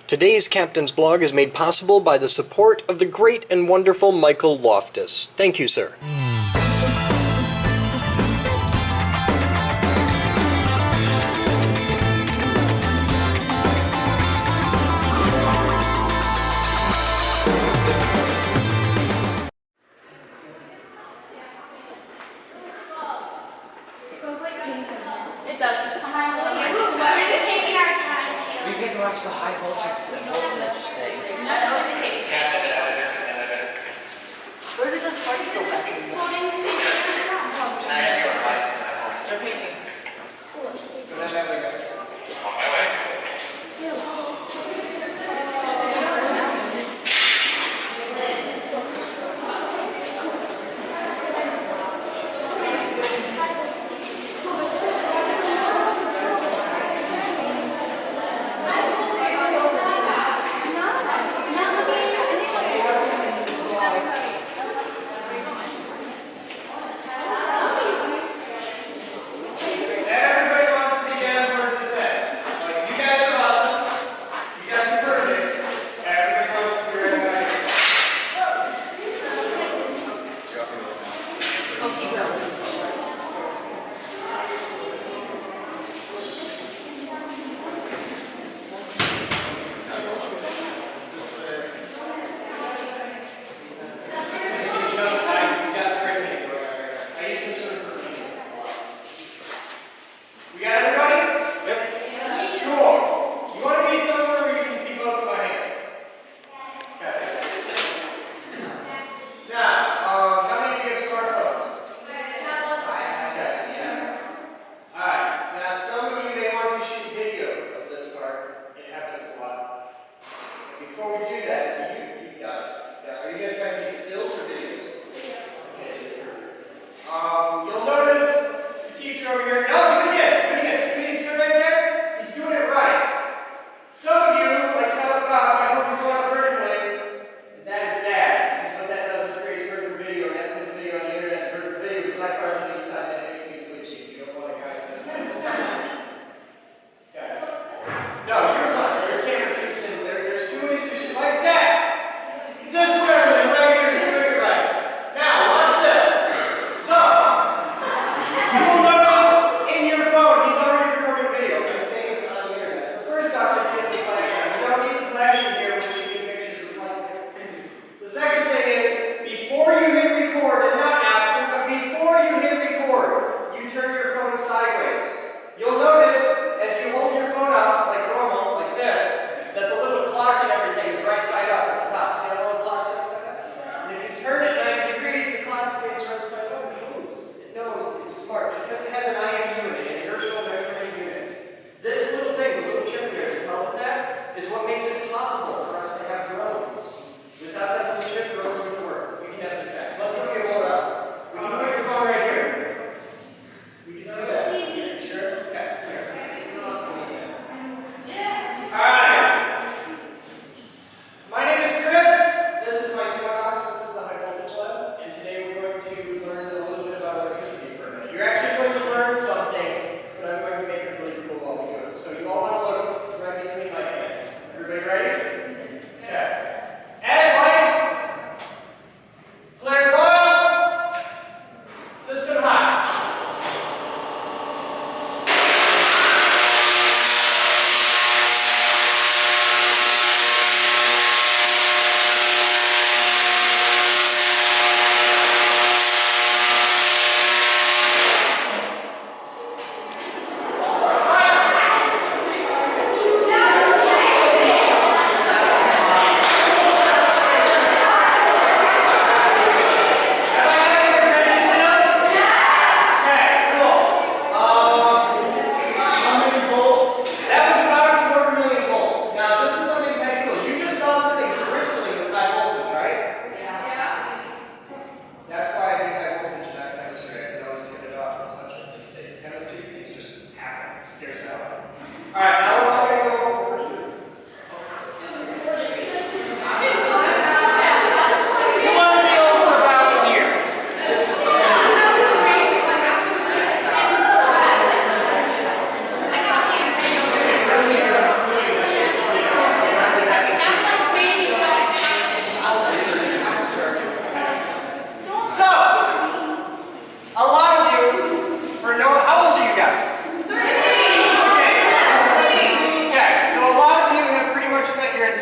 Today's Captain's Blog is made possible by the support of the great and wonderful Michael Loftus. Thank you, sir. It does. We're just taking our time. We get to watch the high voltage thing. Where did the party go back? They're painting. Everybody wants to begin versus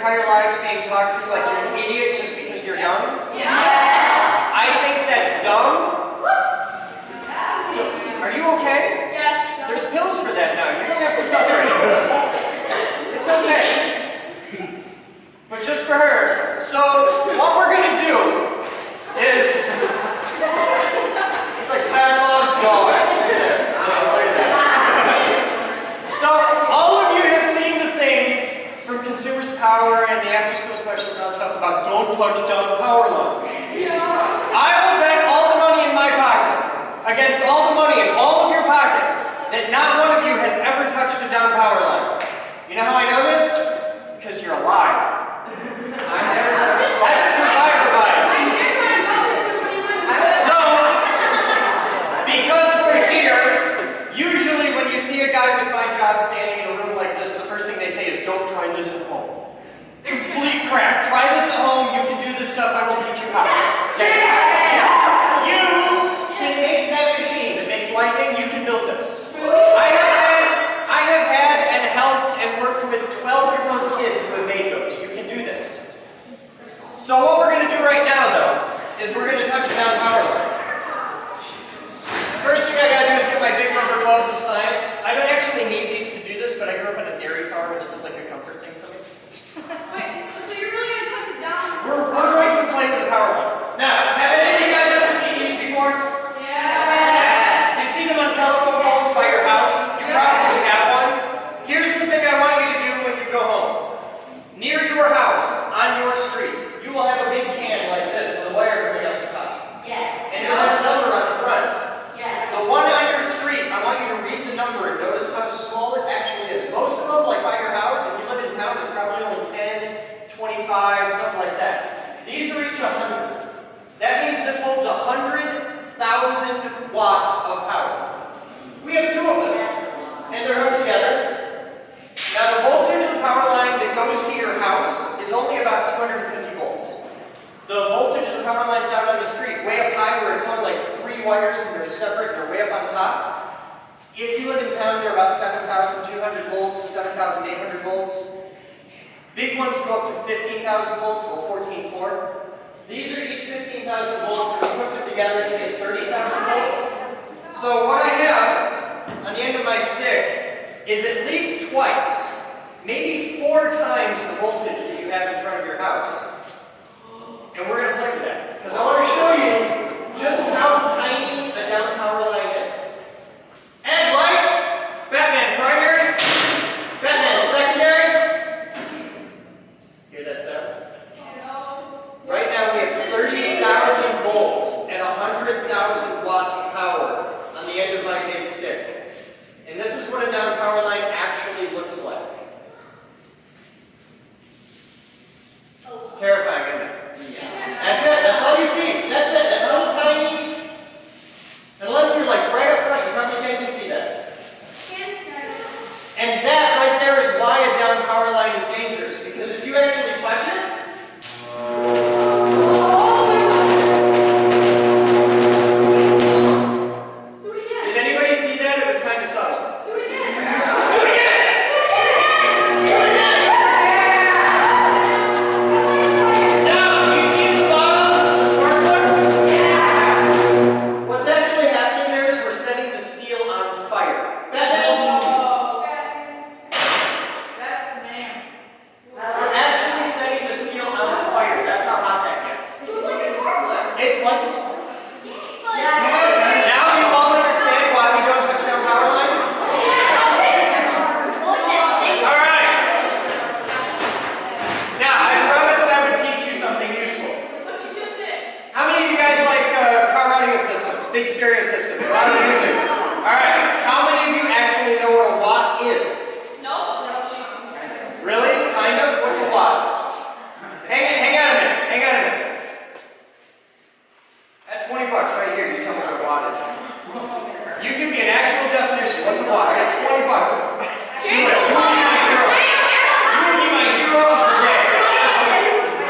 entire lives being talked to like you're an idiot just because you're young? Yes. I think that's dumb. So, are you okay? Yes. There's pills for that now. You don't have to suffer anymore. It's okay. But just for her. So, what we're going to do is... It's like Pavlov's dog. So, all of you have seen the things from Consumers Power and the after-school specials and all that stuff about don't touch down power lines. I will bet all the money in my pockets against all the money in all of your pockets that not one of you has ever touched a down power line. You know how I know this? Because you're alive. That's survivor bias. So, because we're here, usually when you see a guy with my job standing in a room like this, the first thing they say is, don't try this at home. Complete crap. Try this at home, you can do this stuff, I will teach you how. You can make that machine that makes lightning, you can build this. I have had and helped and worked with 12-year-old kids who have made those. You can do this. So what we're going to do right now, though, is we're going to touch a down power line. First thing I got to do is get my big rubber gloves of science. I don't actually need these to do this, but I grew up on a dairy farm, and this is like a comfort thing for me. Wait, so you're really going to touch it down? We're going to play with the power line. Now, have any of you guys ever seen these before? Yes. You see them on telephone poles by your house? You probably have one. Here's the thing I want you to do when you go home. Near your house, on your street, you will have a big can like this with a wire coming out the top. Yes. And it'll have a number on the front. Yes. The one on your street, I want you to read the number and notice how small it actually is. Most of them, like by your house, if you live in town, it's probably only 10, 25, something like that. These are each 100. That means this holds 100,000 watts of power. We have two of them, and they're hooked together. Now the voltage of the power line that goes to your house is only about 250 volts. The voltage of the power lines out on the street, way up high where it's only like 3 wires and they're separate and they're way up on top. If you live in town, they're about 7,200 volts, 7,800 volts. Big ones go up to 15,000 volts, well 14.4. These are each 15,000 volts, and we put them together to get 30,000 volts. So what I have on the end of my stick is at least twice, maybe 4 times the voltage that you have in front of your house. And we're going to play with that, because I want to show you just how tiny a down power line is. Add lights, Batman primary, Batman secondary. Hear that sound? Right now we have 30,000 volts and 100,000 watts of power on the end of my big stick. And this is what a down power line actually looks like. It's terrifying, isn't it? That's it. That's all you see. That's it. That little tiny... Unless you're like right up front, you probably can't even see that. And that right there is why a down power line is dangerous. Because if you actually touch it, did anybody see that? It was kind of subtle. Do it again! Do it again! Do it again! Now, you see at the bottom the spark plug? Yeah! What's actually happening there is we're setting the steel on fire. We're actually setting the steel on fire. That's how hot that gets. It's like a spark. Now you all understand why we don't touch down power lines? Alright. Now, I promised I would teach you something useful. How many of you guys like car audio systems? Big stereo systems, a lot of music. Alright, how many of you actually know what a watt is? Really? Kind of? What's a watt? Hang on a minute. Hang on a minute. At $20 right here, you tell me what a watt is. You give me an actual definition. What's a watt? I got $20. You would be my hero of the day.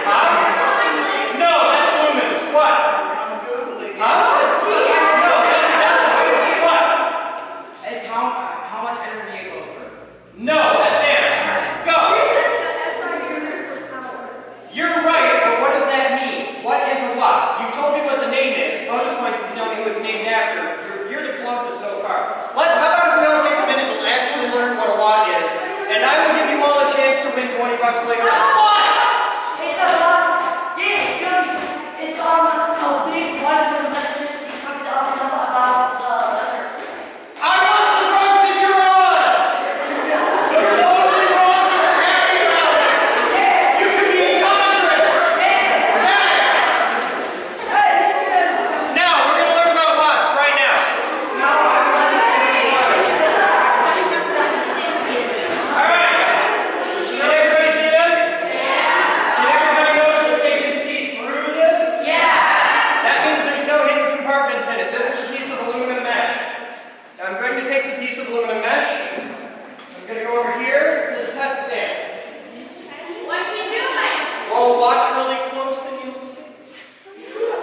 Huh? No, that's lumens. What? Huh? No, $20 later. What? It's a big bunch of electricity coming up and up about I want the drugs that you're on! You're totally wrong! You're happy about it! You could be in Congress! Now, we're going to learn about watts right now. Alright. Can everybody see this? Can everybody notice that they can see through this? That means there's no hidden compartments in it. This is a piece of aluminum mesh. Now I'm going to take the piece of aluminum mesh. I'm going to go over here to the test stand. What's he doing? Oh, watch really close and you'll see.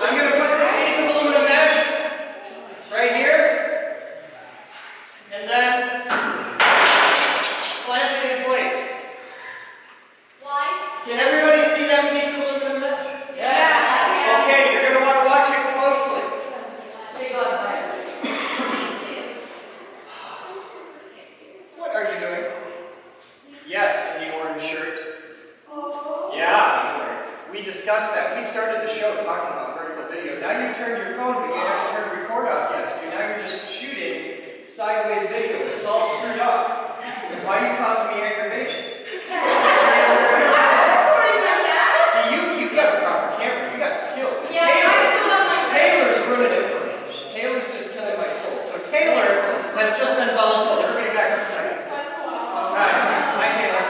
I'm going to put this piece of aluminum mesh right here. And then clamp it in place. Why? Can everybody see that piece of aluminum mesh? Okay, you're going to want to watch it closely. What are you doing? Yes, in the orange shirt. Yeah, we discussed that. We started the show talking about vertical video. Now you've turned your phone, but you haven't turned record off yet. So now you're just shooting sideways video. It's all screwed up. Why are you causing me aggravation? See, you've got a proper camera. You got skill. Taylor's ruining it for me. Taylor's just killing my soul. So Taylor has just been voluntold. Everybody back up a second. Alright, hi Taylor.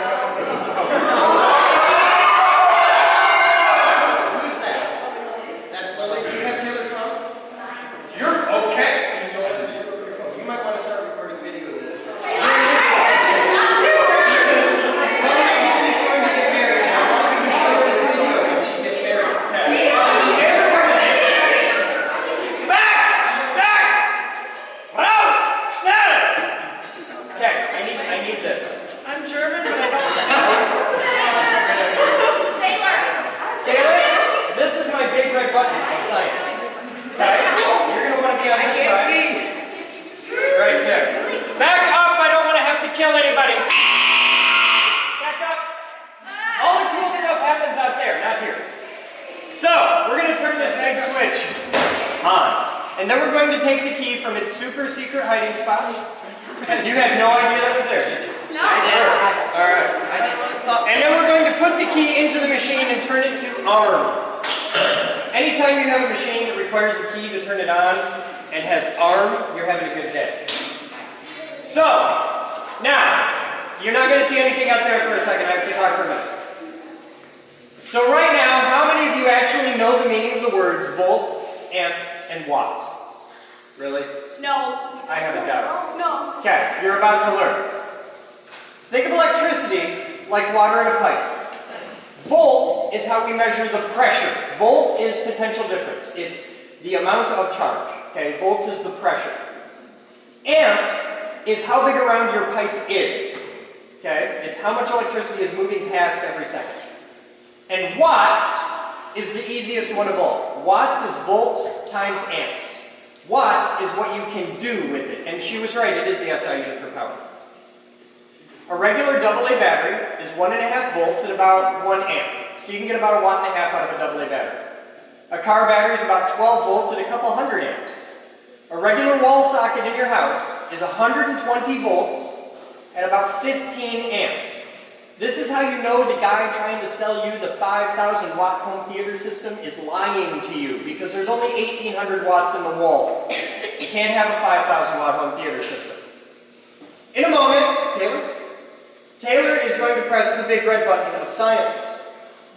Who's that? That's Lily. Do you have Taylor's phone? It's your phone. Okay. So you told her to your phone. You might want to start recording video of this. Kill anybody. Back up. All the cool stuff happens out there, not here. So, we're going to turn this big switch on. And then we're going to take the key from its super secret hiding spot. You had no idea that was there, did you? No. I did. Alright. And then we're going to put the key into the machine and turn it to arm. Anytime you have a machine that requires a key to turn it on and has arm, you're having a good day. So, now, you're not going to see anything out there for a second. I have to talk for a minute. So right now, how many of you actually know the meaning of the words volt, amp, and watt? Really? No. I have a doubt. No. Okay, you're about to learn. Think of electricity like water in a pipe. Volts is how we measure the pressure. Volt is potential difference. It's the amount of charge. Okay, volts is the pressure. Amps is how big around your pipe is. Okay? It's how much electricity is moving past every second. And watts is the easiest one of all. Watts is volts times amps. Watts is what you can do with it. And she was right, it is the SI unit for power. A regular AA battery is 1.5 volts at about 1 amp. So you can get about 1.5 watts out of a AA battery. A car battery is about 12 volts at a couple hundred amps. A regular wall socket in your house is 120 volts at about 15 amps. This is how you know the guy trying to sell you the 5,000 watt home theater system is lying to you, because there's only 1,800 watts in the wall. You can't have a 5,000 watt home theater system. In a moment, Taylor is going to press the big red button of science.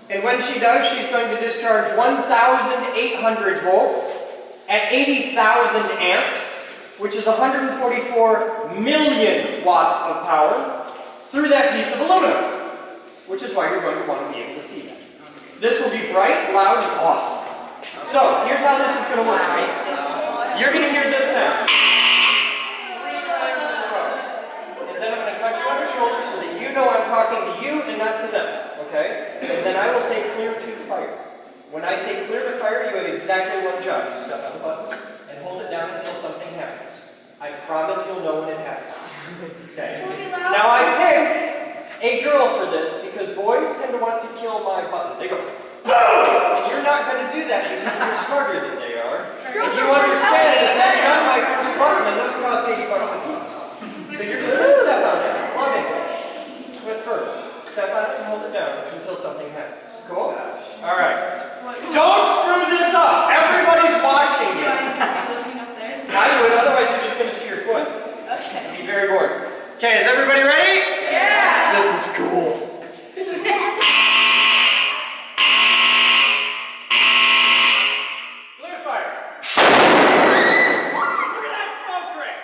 And when she does, she's going to discharge 1,800 volts at 80,000 amps, which is 144 million watts of power, through that piece of aluminum, which is why you're going to want to be able to see that. This will be bright, loud, and awesome. So, here's how this is going to work. You're going to hear this sound. 3 times in a row. And then I'm going to touch you on the shoulder so that you know I'm talking to you and not to them. Okay? And then I will say clear to fire. When I say clear to fire, you have exactly one job. You step on the button and hold it down until something happens. I promise you'll know when it happens. Okay? Now I picked a girl for this because boys, want to kill my button. They go, boom! And you're not going to do that because you're smarter than they are. And you understand that that's not my first button and those cost $80 a piece. So you're just going to step on it, lovingly, with fervor. Step on it and hold it down until something happens. Cool? All right. Don't screw this up. Everybody's watching you. I would, otherwise you're just going to see your foot. Okay. Be very bored. Okay, is everybody ready? Yeah. This is cool. Clear fire. Look at that smoke ring.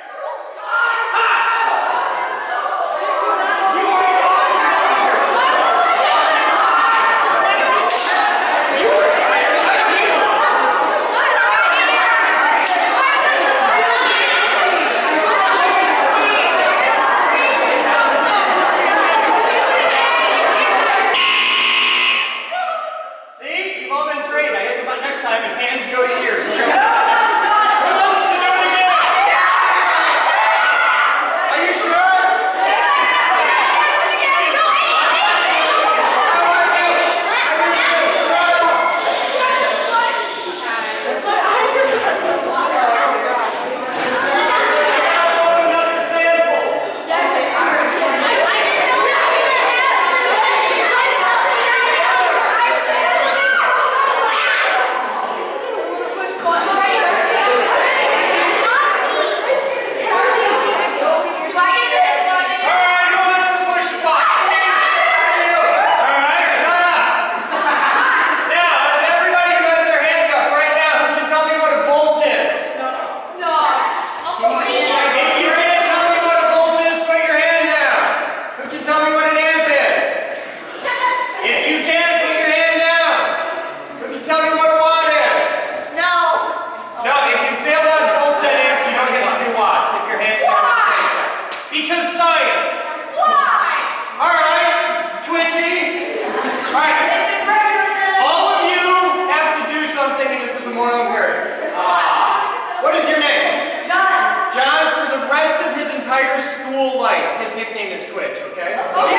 School life. His nickname is Twitch, okay? Okay.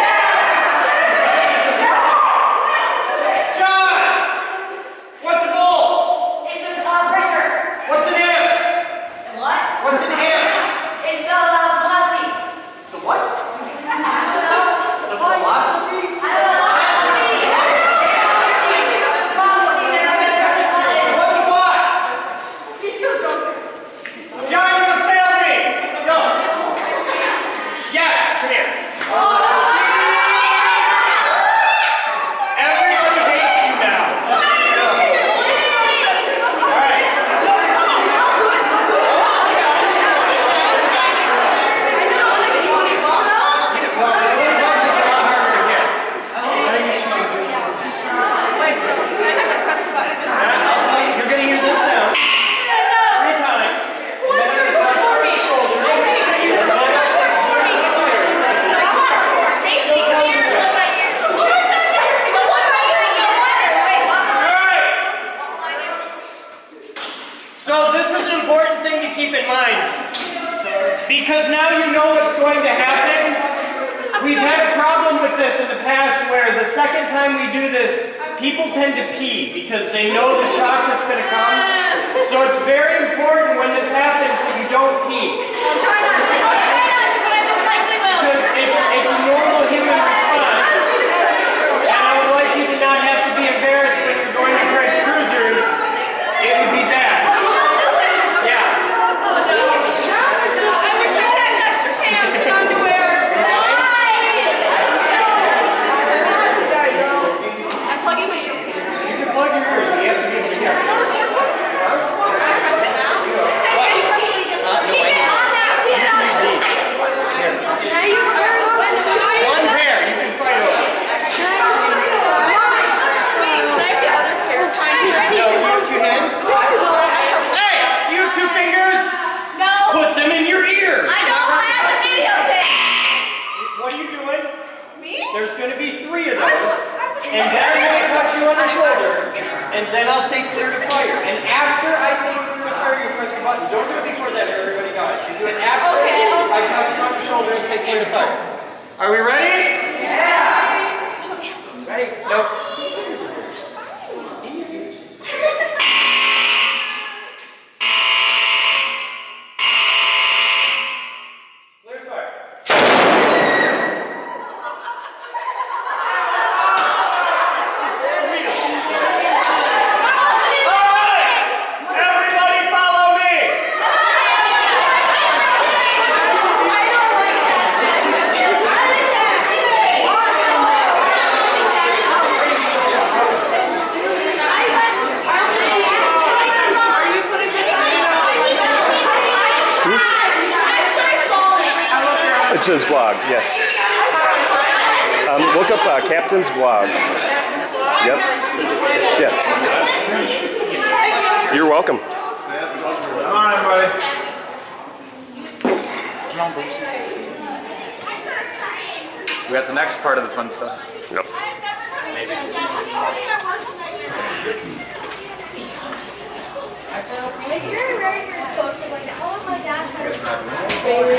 John! What's a volt? It's the pressure. What's an amp? What? What's an amp? It's the velocity. It's the what? I don't know. The philosophy? I don't know. What's a watt? He's still drunk. John, you have failed me! Go! Yes, come here. Everybody hates you now. All right. Well, this one's actually a lot harder to get. I'll tell you, you're going to hear this sound 3 times. What's And then your touch for your me? shoulder. So this is an important thing to keep in mind, because now you know what's going to happen. We've had a problem with this in the past where the second time we do this, people tend to pee because they know the shock that's going to come. So it's very important when this happens that you don't pee. Because it's a normal human response. And I would like you to not have to be embarrassed when you're going to French cruisers. It would be bad. Yeah. You can plug your ears, so you have to be able to hear. One pair, you can fight over. No, you have 2 hands? Hey, do you have 2 fingers? Put them in your ears. What are you doing? There's going to be 3 of those. And then I'm going to touch you on the shoulder. And then I'll say clear to fire. And after I say clear to fire, you press the button. Don't do it before that, everybody got it. You do it after I touch you on the shoulder and say clear to fire. Are we ready? Yeah. Ready? Nope. Clear fire. It's the sweetest. All right! Everybody follow me! It says vlog, yes. Look up Captain's vlog. Yep. Yeah. You're welcome. Come on, everybody. Come on, folks. We got the next part of the fun stuff. Yep. Maybe. You're very good social like that. Oh, my dad had a favorite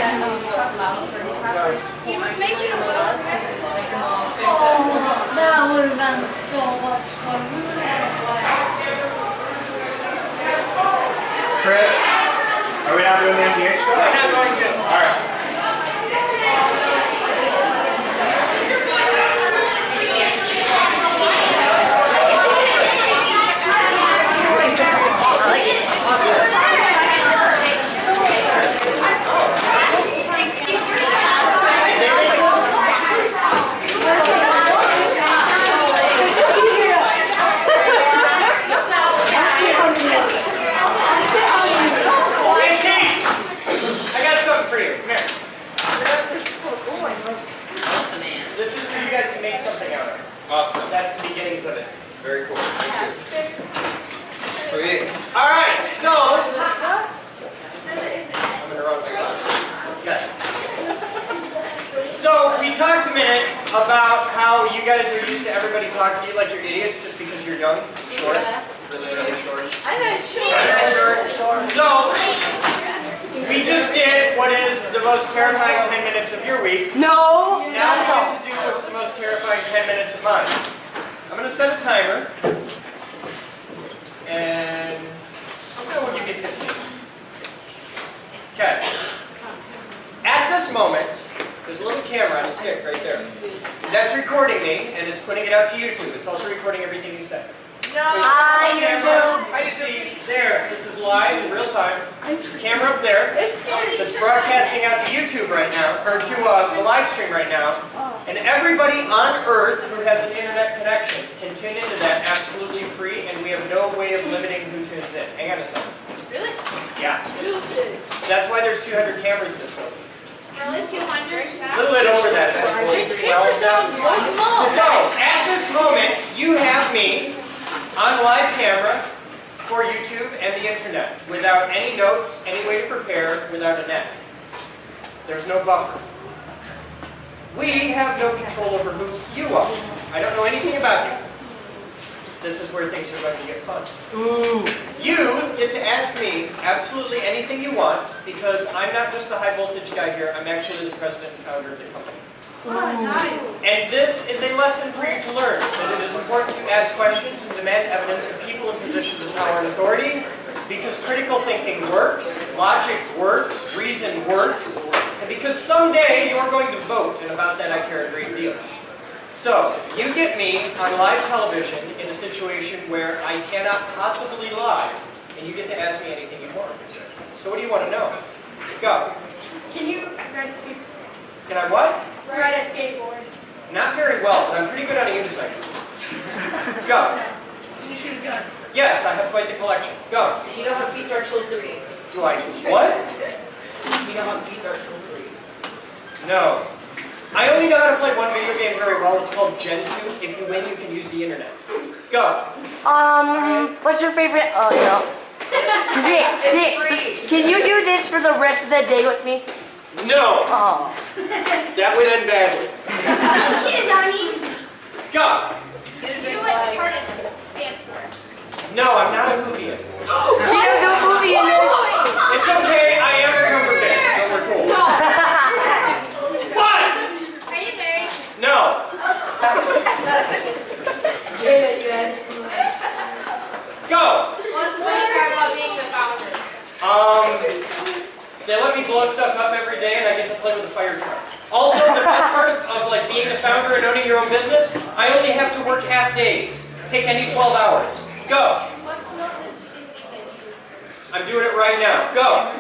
he was making a little. Oh, that would have been so much fun. Chris, are we not doing the MDH stuff? I'm not going to. All right. Awesome. That's the beginnings of it. Very cool. Thank you. Sweet. All right, so I'm in the wrong spot. Got it. So we talked a minute about how you guys are used to everybody talking to you like you're idiots just because you're young, short, really, really short. I'm not sure. So we just did what is the most terrifying 10 minutes of your week. No. Now we get to do what's the most terrifying 10 minutes of mine. I'm going to set a timer, and we'll give you 15. Okay. At this moment, there's a little camera on a stick right there. That's recording me, and it's putting it out to YouTube. It's also recording everything you say. Hi, YouTube. Hi, you see, there, this is live in real time. There's a camera up there that's broadcasting out to YouTube right now, or to the live stream right now. And everybody on Earth who has an internet connection can tune into that absolutely free, and we have no way of limiting who tunes in. Hang on a second. Really? Yeah. That's why there's 200 cameras in this building. Really? 200? A little bit over that. So, at this moment, you have me on live camera for YouTube and the internet, without any notes, any way to prepare, without a net. There's no buffer. We have no control over who you are. I don't know anything about you. This is where things are going to get fun. Ooh. You get to ask me absolutely anything you want, because I'm not just the high voltage guy here, I'm actually the president and founder of the company. Oh, nice. And this is a lesson for you to learn, that it is important to ask questions and demand evidence of people in positions of power and authority, because critical thinking works, logic works, reason works, and because someday you are going to vote, and about that I care a great deal. So, you get me on live television in a situation where I cannot possibly lie, and you get to ask me anything you want. So what do you want to know? Go. Can you ride a skateboard? Can I what? Ride a skateboard. Not very well, but I'm pretty good on a unicycle. Go. Can you shoot a gun? Yes, I have quite the collection. Go. Do you know how to beat Dark Souls 3? Do I? What? Do you know how to beat Dark Souls 3? No. I only know how to play one video game very well. It's called Gen 2. If you win, you can use the internet. Go. What's your favorite? Oh, no. Vic, can you do this for the rest of the day with me? No. Oh. That would end badly. Go. Do you know what the TARDIS stands for? No, I'm not a Whovian. We don't do a movie in this. It's okay. I am a Cumberbatch, so we're cool. What? Are you married? No. blow stuff up every day, and I get to play with a fire truck. Also, the best part of like being the founder and owning your own business, I only have to work half days. Pick any 12 hours. Go. What's the most interesting thing that you do? I'm doing it right now. Go.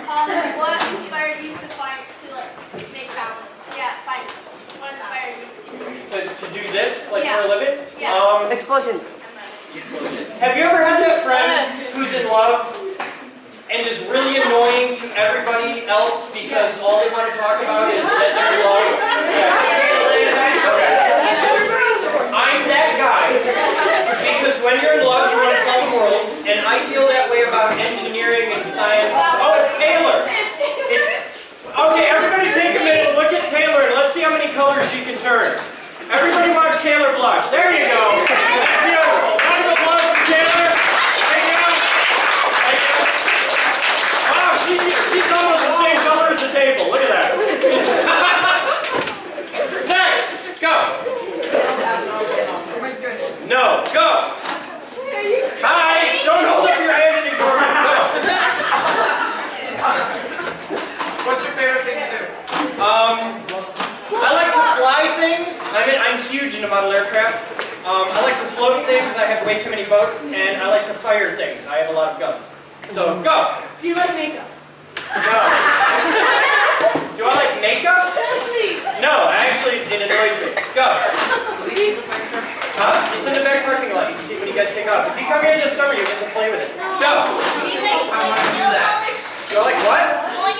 What inspired you to make balance? Yeah, find it. What inspired you To do this, like Yeah. for a living? Yeah. Explosions. Have you ever had that friend who's in love and is really annoying to everybody else because all they want to talk about is that they're in love? Okay. I'm that guy because when you're in love, you want to tell the world, and I feel that way about engineering and science. Oh, it's Taylor. Okay, everybody take a minute and look at Taylor and let's see how many colors she can turn. Everybody watch Taylor blush. There you go. That's beautiful. Round of applause for Taylor. Thank you. Wow, she's almost the same color as the table. Look at that. Next, go. No, go. Hi, don't hold up your hand and ignore me. Go. What's your favorite thing to do? I like to fly things. I'm huge into model aircraft. I like to float things. I have way too many boats. And I like to fire things. I have a lot of guns. So, go. Do you like makeup? No. Do I like makeup? No, actually, it annoys me. Go. Huh? It's in the back parking lot. You can see it when you guys take off. If you come here this summer, you get to play with it. Go. Do you like nail polish? Do I like what?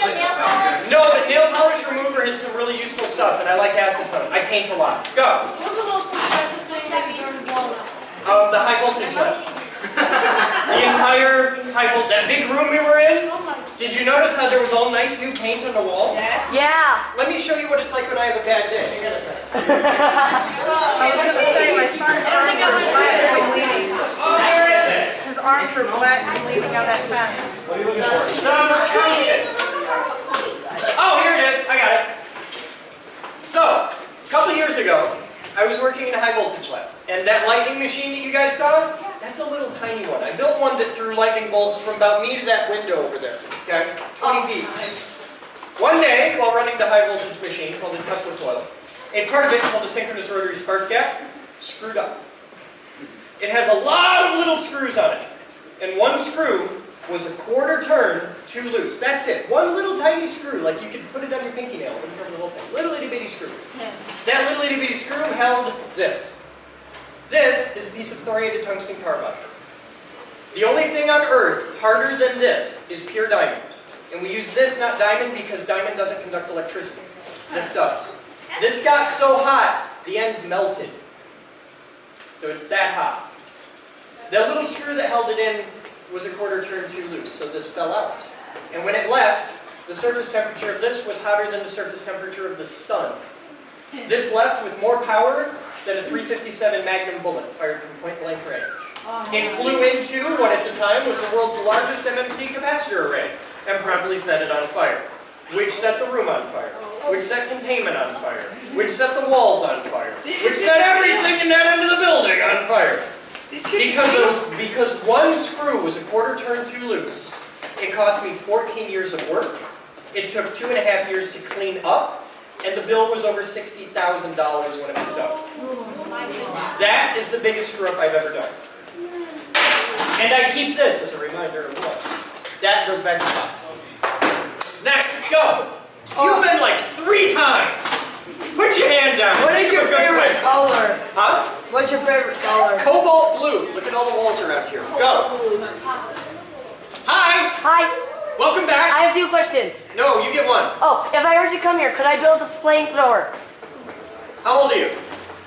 Nail polish? No, but nail polish remover is some really useful stuff, and I like acetone. I paint a lot. Go. What's the most expensive thing that you've ever blown up? The high voltage lab. The entire that big room we were in. Did you notice how there was all nice new paint on the walls? Yeah. Let me show you what it's like when I have a bad day. Hang on a second. I was going to say, my son's arms are black and bleeding. Oh, there is it. His arms are black and bleeding on that fence. What are you looking for? Oh, here it is. I got it. So, a couple years ago, I was working in a high voltage lab. And that lightning machine that you guys saw, that's a little tiny one. I built one that threw lightning bolts from about me to that window over there. Okay? 20 feet. One day, while running the high voltage machine called the Tesla coil, a part of it called the synchronous rotary spark gap screwed up. It has a lot of little screws on it. And one screw was a quarter turn too loose. That's it. One little tiny screw, like you could put it on your pinky nail. Wouldn't cover the whole thing. Little itty bitty screw. That little itty bitty screw held this. This is a piece of thoriated tungsten carbide. The only thing on Earth harder than this is pure diamond. And we use this, not diamond, because diamond doesn't conduct electricity. This does. This got so hot, the ends melted. So it's that hot. The little screw that held it in was a quarter turn too loose, so this fell out. And when it left, the surface temperature of this was hotter than the surface temperature of the sun. This left with more power than a .357 Magnum bullet fired from point blank range. It flew into what at the time was the world's largest MMC capacitor array and promptly set it on fire. Which set the room on fire, which set containment on fire, which set the walls on fire, which set everything in that end of the building on fire. Because one screw was a quarter turn too loose, it cost me 14 years of work. It took 2.5 years to clean up, and the bill was over $60,000 when it was done. That is the biggest screw up I've ever done. And I keep this as a reminder of what. That goes back to the box. Next, go! You've been like 3 times! Put your hand down. What is your favorite color? Huh? What's your favorite color? Cobalt blue. Look at all the walls around here. Go! Hi! Hi. Welcome back! I have 2 questions. No, you get one. Oh, if I were to come here, could I build a flamethrower? How old are you?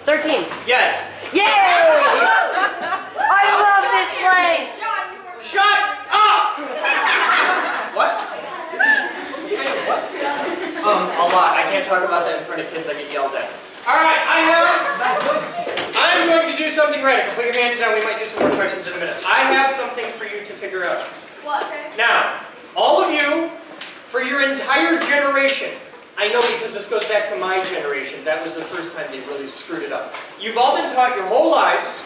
13. Yes. Yay! I love this place! Shut up! What? A lot. I can't talk about that in front of kids. I get yelled at. Alright, I'm going to do something radical. Put your hands down. We might do some more questions in a minute. I have something for you to figure out. What? Now, all of you, for your entire generation, I know because this goes back to my generation. That was the first time they really screwed it up. You've all been taught your whole lives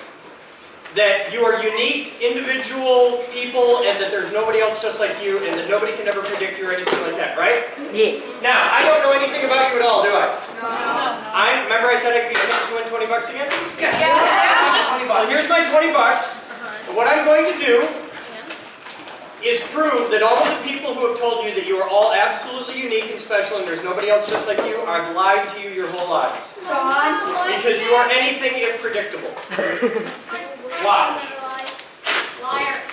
that you are unique, individual people, and that there's nobody else just like you, and that nobody can ever predict you or anything like that, right? Yeah. Now, I don't know anything about you at all, do I? No. Remember I said I could get a chance to win 20 bucks again? Well, here's my 20 bucks. What I'm going to do is prove that all of the people who have told you that you are all absolutely unique and special and there's nobody else just like you, I've lied to you your whole lives. Because you are anything if predictable. Wow.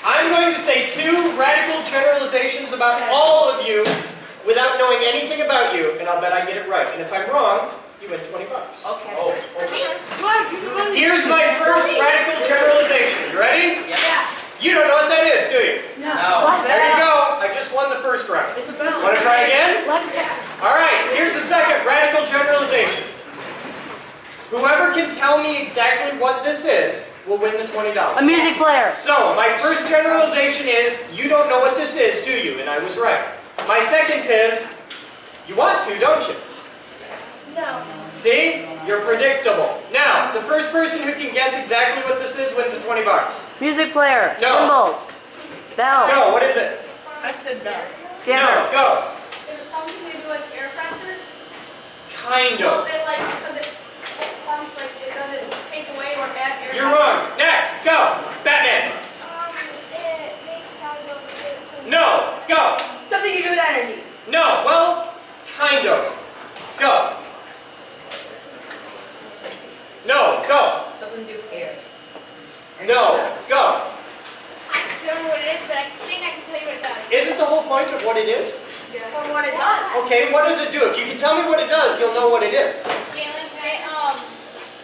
I'm going to say 2 radical generalizations about all of you without knowing anything about you, and I'll bet I get it right. And if I'm wrong, you win 20 bucks. Okay. Oh, okay. Here's my first radical generalization. You ready? Yeah. You don't know what that is, do you? No. There you go. I just won the first round. It's a bell. Want to try again? All right, here's the second radical generalization. Whoever can tell me exactly what this is will win the $20. A music player. So, my first generalization is, you don't know what this is, do you? And I was right. My second is, you want to, don't you? No. See? You're predictable. Now, the first person who can guess exactly what this is wins the 20 bucks. Music player. No. Cymbals. Bell. Go, what is it? I said bell. Scanner. No, go. Is it something to do with air pressure? Kind of. Because it pumps, it doesn't take away or add air You're wrong. Next, go. Batman. It makes sound of it. No, go. Something to do with energy. No, well, kind of. Go. No, go. Something to do with air. No, go. I don't know what it is, but I think I can tell you what it does. Isn't the whole point of what it is? Or what it does. Okay, what does it do? If you can tell me what it does, you'll know what it is. Jalen,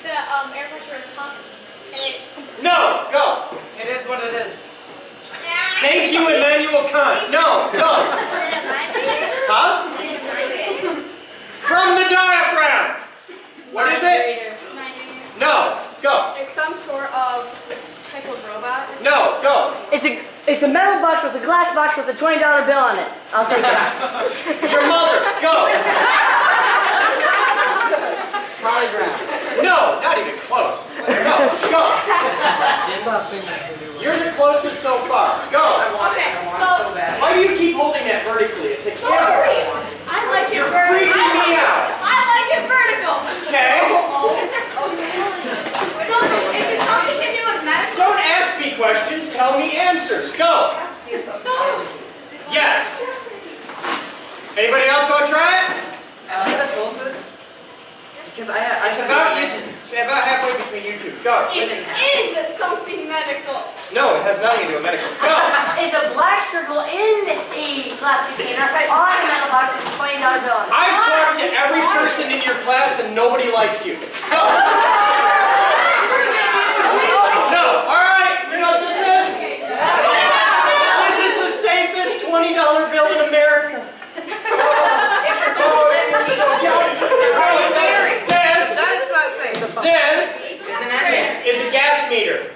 the air pressure is pumps. And it. No, go. It is what it is. Thank you, Immanuel Kant. No, go. Huh? From the diaphragm. What is it? No, go. It's some sort of type of robot. No, go. It's a metal box with a glass box with a $20 bill on it. I'll take it. Your mother. Go. Polygraph. No, not even close. No, go. You're the closest so far. Go. Okay, so Why do you keep holding that vertically? It's a sorry. camera. I like it You're vertical. freaking me out. I like it vertical. Okay. So if it's something to do with medical. Don't ask me questions. Tell me answers. Go. Yes. Anybody else want to try it? The closest. Because It's about halfway between you two. Go. It is something medical. No, it has nothing to do with medical. Go. It's a black circle in a glass container on a metal box with a $20 bill on it. I've talked to every person in your class and nobody likes you. Go. No. All right. You know what this is? This is the safest $20 bill in America. Oh, it's so good. This is a gas meter.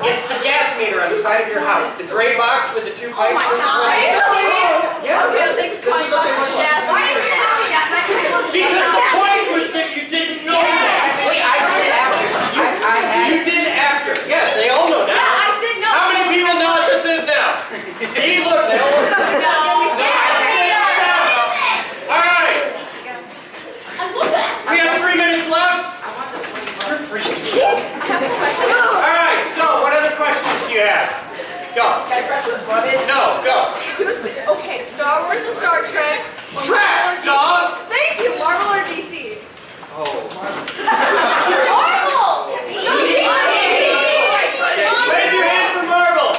It's the gas meter on the side of your house. The gray box with the 2 pipes. This is what it is. Yeah. Okay, I'll take This is what they look like. Why did you tell me that? Because the point was that you didn't know that. Wait, I did it after. You did after. Yes, they all know now. Yeah, I did know. How many people know what this is now? See, look, they all know. All right. We have 3 minutes left. All right, so what other questions do you have? Go. Can I press this button? No, go. Okay, Star Wars or Star Trek? Track, dog. Thank you, Marvel or DC? Oh. Marvel! Raise your hand for Marvel.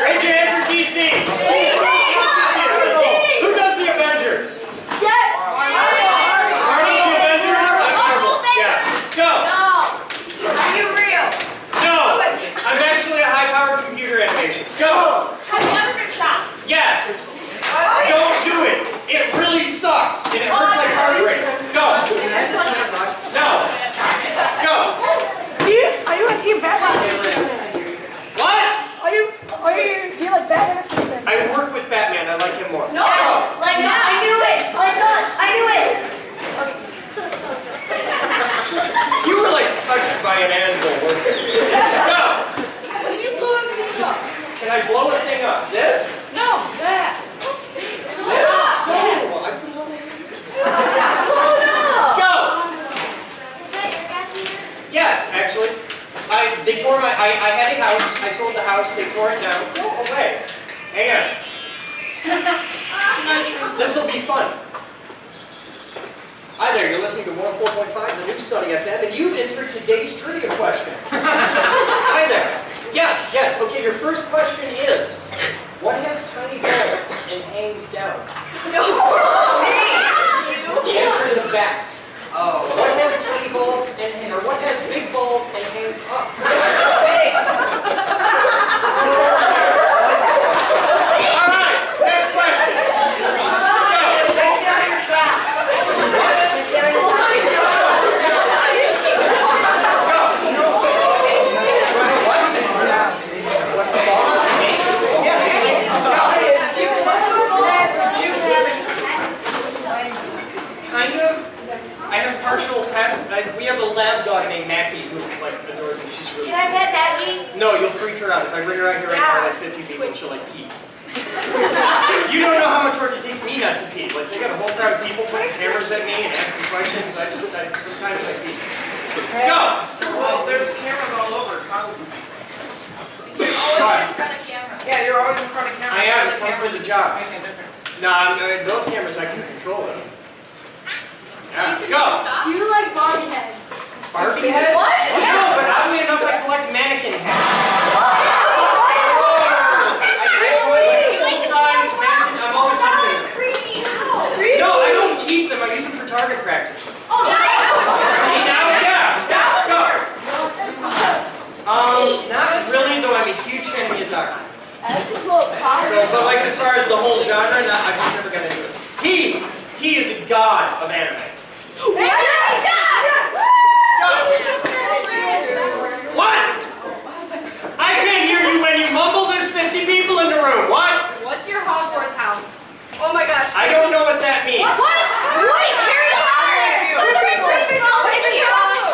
Raise your hand for DC. Who does the Avengers? Yes! Marvel's the Avengers? I'm Marvel. Yeah. Go. No! Are you real? No. I'm actually a high-powered computer animation. Go. Have you ever been shot? Yes. Don't do it. It really sucks. And it hurts like heart rate. Go. No. Go. Are you a team Batman? What? Do you like Batman or something? I work with Batman. I like him more. No! Go. Like, I knew it! Like, I knew it! You were like touched by an anvil, weren't you? Go. They tore my, I had a house, I sold the house, they tore it down. Go away. Hang on. This will be fun. Hi there, you're listening to 104.5, the New Sunny FM, and you've entered today's trivia question. Hi there. Yes, okay, your first question is, what has tiny balls and hangs down? The answer is a bat. Oh. What has tiny balls and, or what has big balls and hangs up? All right, next question. Kind of. I have partial pet. We have a lab dog named Mackie who like adores me. She's really. Can I pet Maggie? No, you'll freak her out. If I bring her out here right now, like 50 people, she'll like pee. You don't know how much work it takes me not to pee. Like they got a whole crowd of people putting cameras at me and asking questions. Sometimes I pee. Go. Well, there's cameras all over. You're always in front of camera. Yeah, you're always in front of cameras. I am. The It comes with the cameras job. Make a difference. No, those cameras I can control them. Yeah. Go. Do you like Barbie heads? Barbie heads? What? No, but oddly enough, I collect mannequin heads. I'm always hunting them. Creepy. No, I don't keep them. I use them for target practice. Oh, Not really, though. I'm a huge fan of Miyazaki. I like to blow a power. So, but like as far as the whole genre, I've never got into it. He is a god of anime. What? I can't hear you when you mumble. There's 50 people in the room. What? What's your Hogwarts house? Oh my gosh. I don't know what that means. Wait, Harry Potter!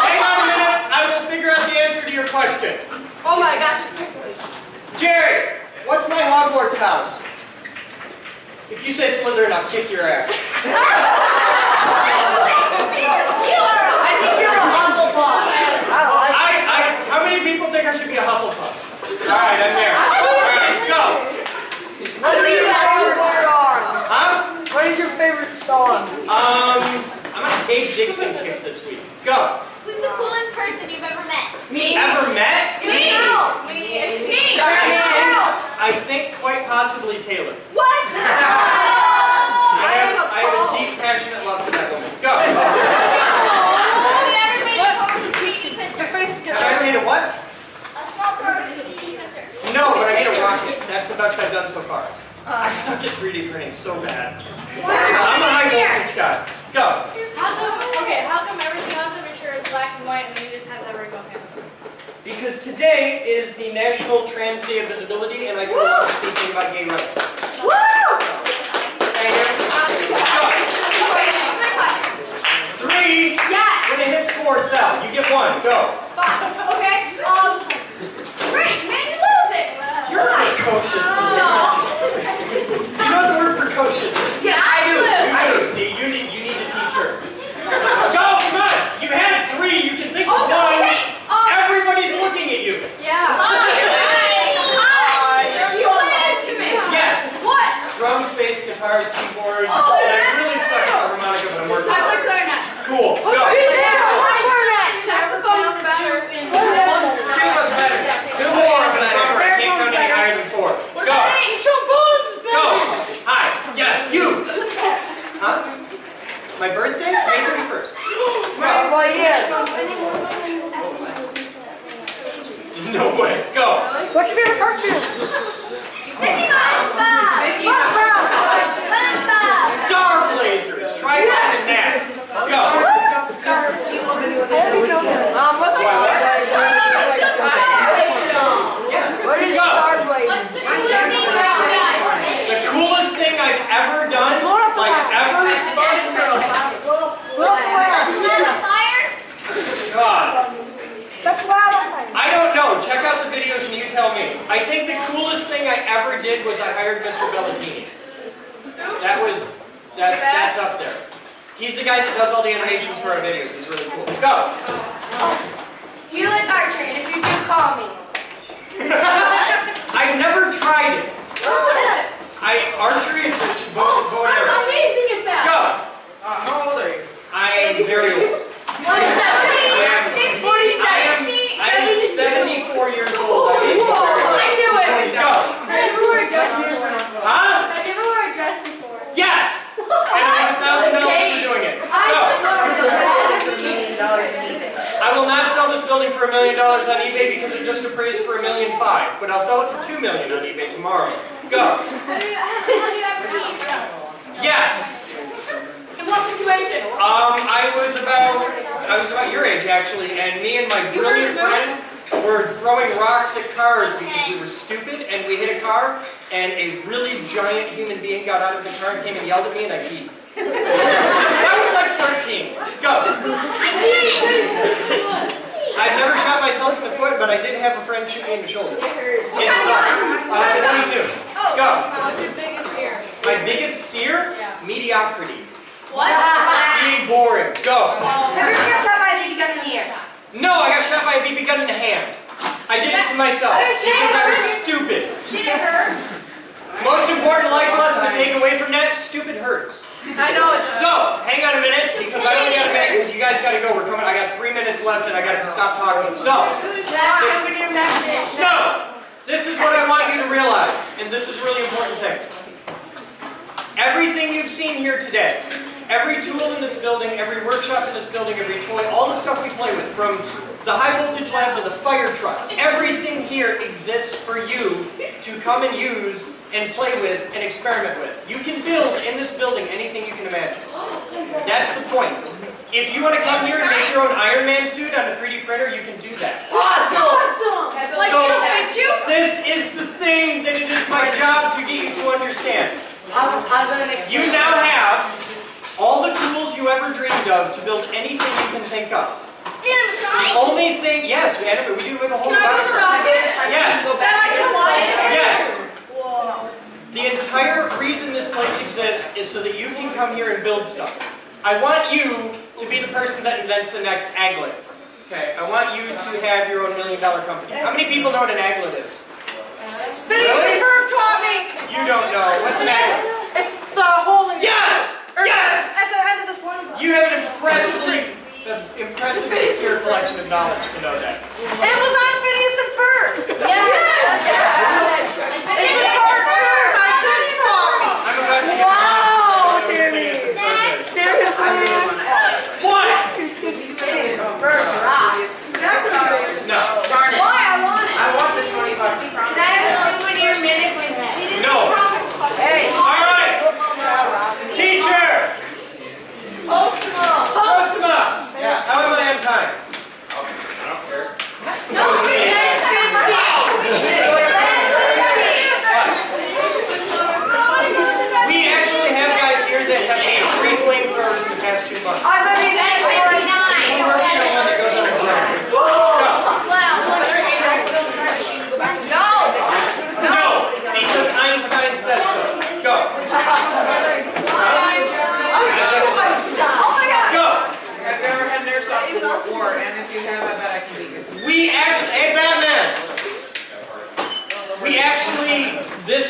Hang on a minute. I will figure out the answer to your question. Oh my gosh. Jerry, what's my Hogwarts house? If you say Slytherin, I'll kick your ass. I think you're a Hufflepuff. How many people think I should be a Hufflepuff? Alright, I'm there. Alright, go. What is your favorite song? Huh? What is your favorite song? I'm on a Dave Dixon kick this week. Go. Who's the coolest person you've ever met? Me. Ever met? Me. It's me. I think quite possibly Taylor. What? I have a deep, passionate love for that woman. Go. Have you ever made a photo with a 3D printer? Have I ever made a what? A small photo with a 3D printer. No, but I made a rocket. That's the best I've done so far. I suck at 3D printing so bad. I'm a high voltage guy. Go. How come everything on the picture is black and white and you just have that rainbow hair? Because today is the National Trans Day of Visibility, and I do a lot of speaking about gay rights. Woo! Thank you. Go. Okay, quick questions. 3. Yes. When it hits 4, Sal. You get 1. Go. Fine. Okay. Great. You made me lose it. You're precocious. You know what the word precocious is? Yeah, I do. You do. See, you need to teach her. Go, come on. You had 3. You can think of 1. Okay. Everybody's looking at you. Yeah. You play an instrument. Yes. What? Drums, bass, guitars, keyboards. Oh, and I yeah. really suck at harmonica, but I'm working I play on it. clarinet. Cool. Go. Saxophone is better. 2 was better. 2 more. I'm a drummer. I can't count any higher than 4. Go. Go. Hi. Yes, you. Huh? My birthday? May 31st. Go. What year? No way. Go. What's your favorite cartoon? Mickey Mouse. Star Blazers. Try that in that. Go. What's Star Blazers? Yes. What is Go. Star Blazers? What's the coolest thing you've ever done? The coolest thing I've ever done, like ever. Light a fire? God. I don't know. Check out the videos and you tell me. I think the coolest thing I ever did was I hired Mr. Bellatini. That's up there. He's the guy that does all the animations for our videos. He's really cool. Go. Do you like archery? And if you do, call me. I've never tried it. Archery, it's a bow and I'm arrow. amazing at that. Go! How old are you? I am very old. What is that? 40, 60, I am 74 years old. I am very Whoa, old. I knew it. Go! I never wore a dress before. Huh? I never wore a dress before. Yes! And I want $1,000 for doing it. Go! I will not sell this building for $1 million on eBay because it just appraised for $1.5 million, but I'll sell it for $2 million on eBay tomorrow. Go! Have you ever eaten bread? Yes! In what situation? I was about your age actually, and me and my brilliant friend were throwing rocks at cars because we were stupid, and we hit a car, and a really giant human being got out of the car and came and yelled at me, and I peed. I was like 13. Go! I've never shot myself in the foot, but I did have a friend shoot me in the shoulder. It sucks. 22. Go! What's your biggest fear? My biggest fear? Mediocrity. What? Being boring. Go! Have you ever got shot by a BB gun in the ear? No, I got shot by a BB gun in the hand. I did it to myself because I was stupid. Did it hurt? Most important life lesson to take away from that, stupid hurts. I know it. So, hang on a minute, because I only got a minute, because you guys gotta go. We're coming, I got 3 minutes left and I gotta stop talking. So, no! This is what I want you to realize, and this is a really important thing. Everything you've seen here today, every tool in this building, every workshop in this building, every toy, all the stuff we play with, from the high voltage lamp to the fire truck, everything here exists for you to come and use and play with and experiment with. You can build in this building anything you can imagine. That's the point. If you want to come here and make your own Iron Man suit on a 3D printer, you can do that. Awesome! Like So, this is the thing that it is my job to get you to understand. I'm gonna make You now have all the tools you ever dreamed of to build anything you can think of. The only thing, yes, we do have a whole box. Yes. Yes. The entire reason this place exists is so that you can come here and build stuff. I want you to be the person that invents the next aglet. Okay, I want you to have your own $1 million company. How many people know what an aglet is? Really? Taught me. You don't know. What's an aglet? It's the hole in Yes! Yes! at the end of the swing. You have an impressively obscure collection of knowledge to know that. It was on Phineas and Ferb. Yes! It's a cartoon. My kids taught me. I'm about to get Wow, Phineas and Ferb is. Seriously. What? No. Darn it. Why? I want it. I want the $20. Can I have a souvenir minute with that? No. Hey. All right. Teacher. Post them up. Yeah. How am I on time? No, that's 50. We actually have guys here that have made 3 flamethrowers in the past 2 months. I'm ready to That's go. 49. We're working on one that goes on a grill. No, because Einstein says so. Go. Oh my God. Go. Have you ever had an airsoft before? And if you have, I bet I can beat you. We actually, hey Batman! We actually,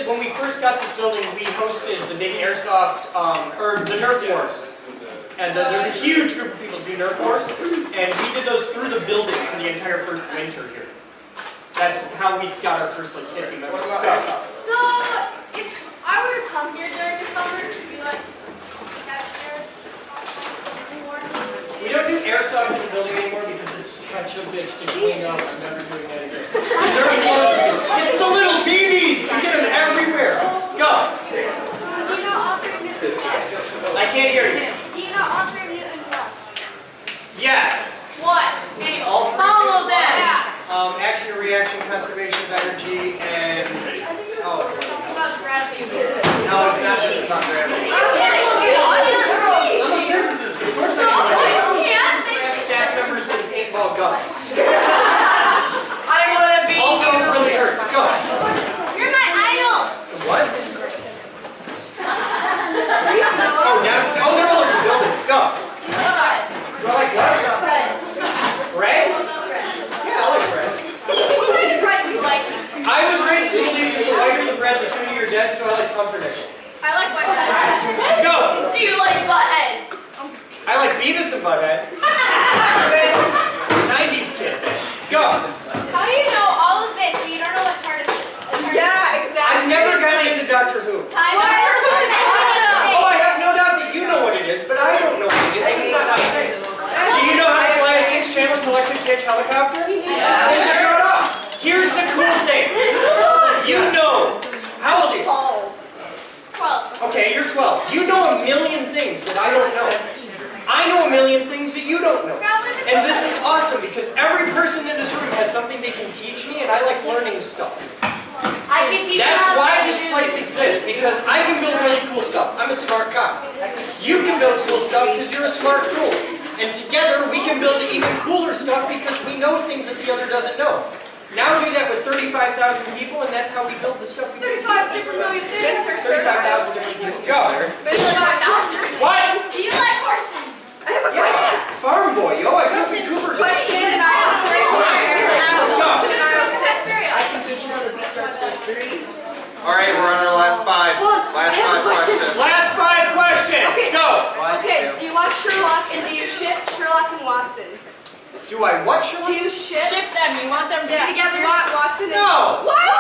when we first got this building, we hosted the big airsoft, or the Nerf Wars. And there's a huge group of people who do Nerf Wars, and we did those through the building for the entire first winter here. That's how we got our first like 50 members. What about Go. airsoft? So, if I were to come here during the summer, would you like have We don't do airsoft in the building anymore because it's such a bitch to clean up. I'm never doing that again. Nerf Wars, it's the little BBs! You get them everywhere! Go! Do you know Alfred Newton's law? I can't hear you. Do you know Alfred Newton's law? Yes! What? Name All 3 all of them. action, reaction, conservation of energy, and... Oh. Something about gravity. No, it's not just about gravity. You can't I'm a physicist, of course I can do it. You can't. I have staff members with a paintball gun. I want to be Also, it really hurts. Go. You're my idol. What? Oh, downstairs. Oh, they're all over the building. Go. You know what? Do I like what? Bread. Bread? Yeah, I like bread. like pumpernickel? I like butt heads. Go! Do you like butt heads? I like Beavis and Butthead. 90s kid. Go! How do you know all of this but you don't know what part of it? Yeah, exactly. I've never gotten into Doctor Who. Time Oh, I have no doubt that you know what it is, but I don't know what it is. It's not my thing. Do you know how to fly a 6-channel collective pitch helicopter? Then shut up! Here's the cool thing. You know. How old are you? 12. Okay, you're 12. You know a million things that I don't know. I know a million things that you don't know. And this is awesome because every person in this room has something they can teach me, and I like learning stuff. I can teach That's you how why to this do place exists, because I can build really cool stuff. I'm a smart cop. You can build cool stuff because you're a smart cool. And together we can build even cooler stuff because we know things that the other doesn't know. Now do that with 35,000 people, and that's how we build the stuff we do. 35 different million things. 35,000 different people. Go. Do you like doctors? What? Do you like horses? I have a Yeah. question. Farm boy, yo, I grew up in Cooper's. Question. I can teach you how the beat drum says 3. All right, we're on our last 5. Last 5 questions. Last 5 questions. Okay. Go. Okay, do you watch Sherlock and do you ship Sherlock and Watson? Do I what, Do Sherlock? you ship? them. You want them to Yeah. be together? You want Watson and... No. Why?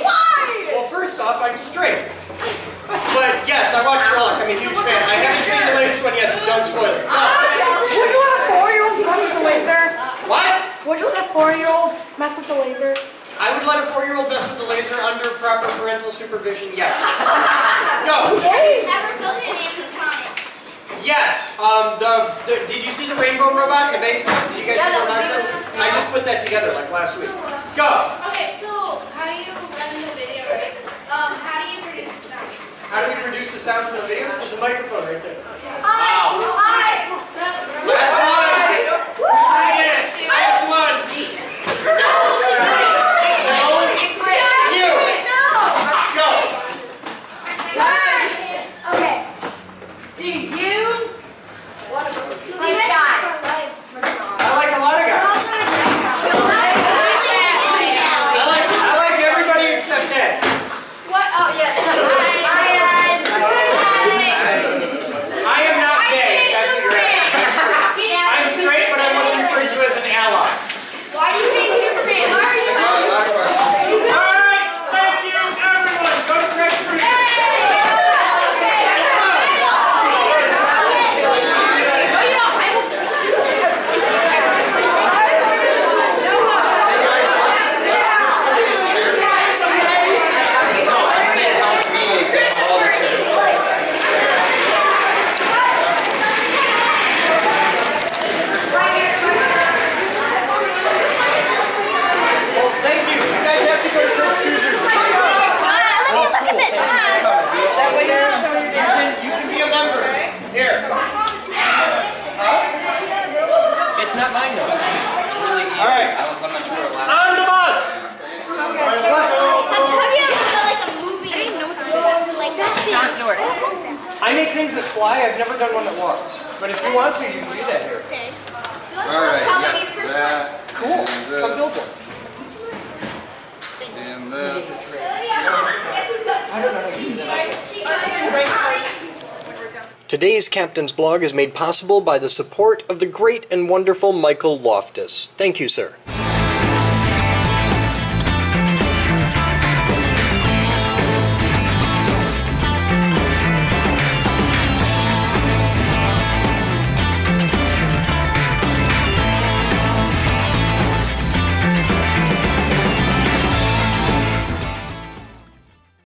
Why? Well, first off, I'm straight. But yes, I watch Sherlock. I'm a huge fan. I haven't seen the latest one yet, so don't spoil it. Go. Would you let a 4-year-old mess with the laser? What? Would you let a 4-year-old mess with the laser? I would let a 4-year-old mess with the laser under proper parental supervision, yes. Go. Ever built an animatronic? Yes. Did you see the rainbow robot in the basement? Did you guys see the robot? I just put that together like last week. Go. Okay, so how do you run the video, right? How do you produce the sound? How do we produce the sound for the videos? There's a microphone right there. Hi! Last one. Who's doing it? Last one. You. Go. Okay. Do you like guys? I like a lot of guys. I like everybody except Ed. What? Oh, yeah. I am not gay. That's what you're asking. I'm straight, but I'm what's referred to as an ally. Why do you hate Superman? Why are you All right. Thank you, everyone. Go to Treasure Cruise. Well, thank you. You guys have to go to Church Cruisers. Oh, cool. That way you can show your dad. You can be a member. Here. It's not mine though. It's really easy. All right. I'm not sure last. On the bus. Have you ever done like a movie? I didn't know what this was. Like that's not yours. I make things that fly. I've never done one that walks. But if you want to, you can do that here. All right, How many yes, first that, Cool. Come build one. and this. Today's Captain's Blog is made possible by the support of the great and wonderful Michael Loftus. Thank you, sir.